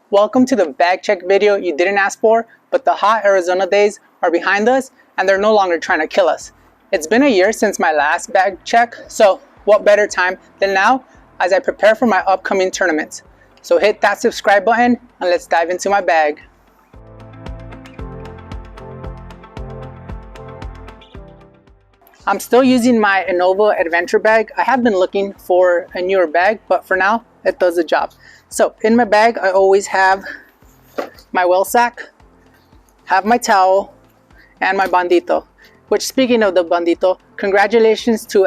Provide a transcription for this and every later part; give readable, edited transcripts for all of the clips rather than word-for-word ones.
Welcome to the bag check video you didn't ask for, but the hot Arizona days are behind us and they're no longer trying to kill us. It's been a year since my last bag check, so what better time than now as I prepare for my upcoming tournaments. So hit that subscribe button and let's dive into my bag. I'm still using my Innova Adventure bag. I have been looking for a newer bag, but for now, it does the job. So in my bag, I always have my well sack, have my towel, and my bandito. Which, speaking of the bandito, congratulations to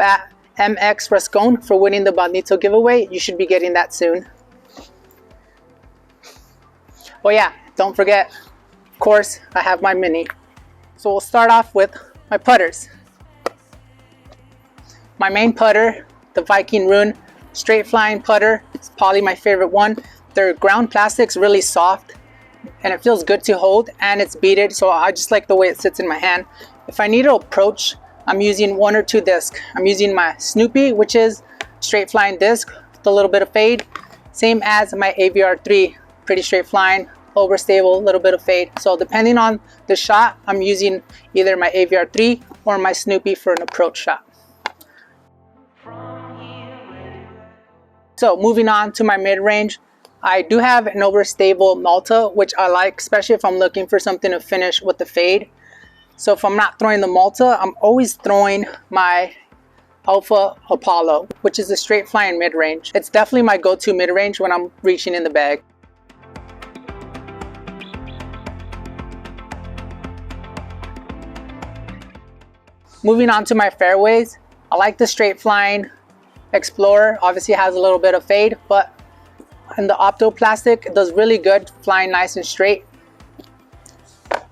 @MX Rascon for winning the bandito giveaway. You should be getting that soon. Oh yeah, don't forget, of course, I have my mini. So we'll start off with my putters. My main putter, the Viking Rune straight flying putter. It's probably my favorite one. Their ground plastic's really soft and it feels good to hold, and it's beaded, so I just like the way it sits in my hand. If I need to approach, I'm using one or two discs. I'm using my Snoopy, which is straight flying disc with a little bit of fade, same as my AVR3, pretty straight flying, overstable, a little bit of fade. So depending on the shot, I'm using either my AVR3 or my Snoopy for an approach shot. So moving on to my mid-range, I do have an overstable Malta, which I like, especially if I'm looking for something to finish with the fade. So if I'm not throwing the Malta, I'm always throwing my Alpha Apollo, which is a straight flying mid-range. It's definitely my go-to mid-range when I'm reaching in the bag. Moving on to my fairways, I like the straight flying Explorer. Obviously has a little bit of fade, but in the opto plastic it does really good flying nice and straight.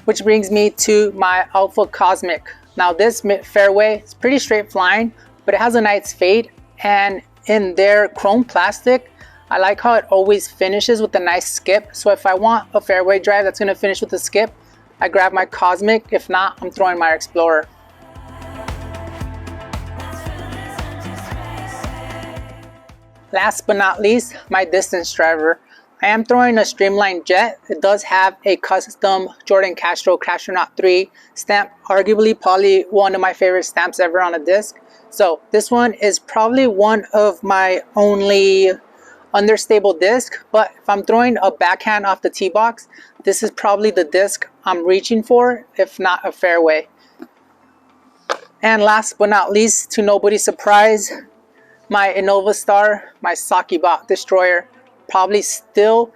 Which brings me to my Alpha Cosmic. Now this fairway is pretty straight flying, but it has a nice fade, and in their chrome plastic I like how it always finishes with a nice skip. So if I want a fairway drive that's going to finish with a skip, I grab my Cosmic. If not, I'm throwing my Explorer. Last but not least, my distance driver. I am throwing a Streamline Jet. It does have a custom Jordan Castro Crastronaut 3 stamp, arguably probably one of my favorite stamps ever on a disc. So this one is probably one of my only understable disc, but if I'm throwing a backhand off the tee box, this is probably the disc I'm reaching for, if not a fairway. And last but not least, to nobody's surprise, my Innova Star, my Sakibot Destroyer. Probably still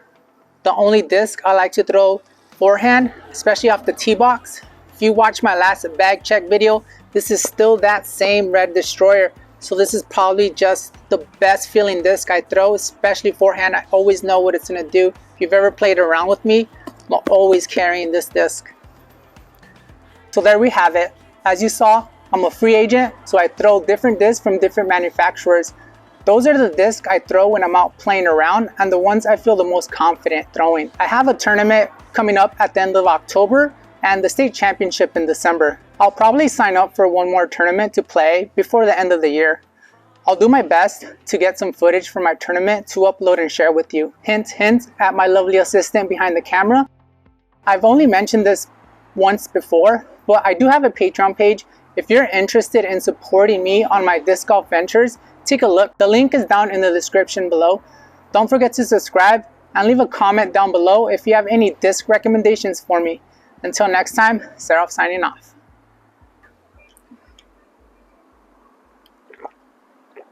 the only disc I like to throw forehand, especially off the tee box. If you watch my last bag check video, this is still that same red Destroyer. So this is probably just the best feeling disc I throw, especially forehand. I always know what it's gonna do. If you've ever played around with me, I'm always carrying this disc. So there we have it. As you saw, I'm a free agent, so I throw different discs from different manufacturers. Those are the discs I throw when I'm out playing around and the ones I feel the most confident throwing. I have a tournament coming up at the end of October and the state championship in December. I'll probably sign up for one more tournament to play before the end of the year. I'll do my best to get some footage from my tournament to upload and share with you. Hint, hint at my lovely assistant behind the camera. I've only mentioned this once before, but I do have a Patreon page. If you're interested in supporting me on my disc golf ventures, take a look. The link is down in the description below. Don't forget to subscribe and leave a comment down below if you have any disc recommendations for me. Until next time, Seraph signing off.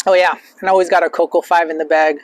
Oh yeah, and I always got a Coco 5 in the bag.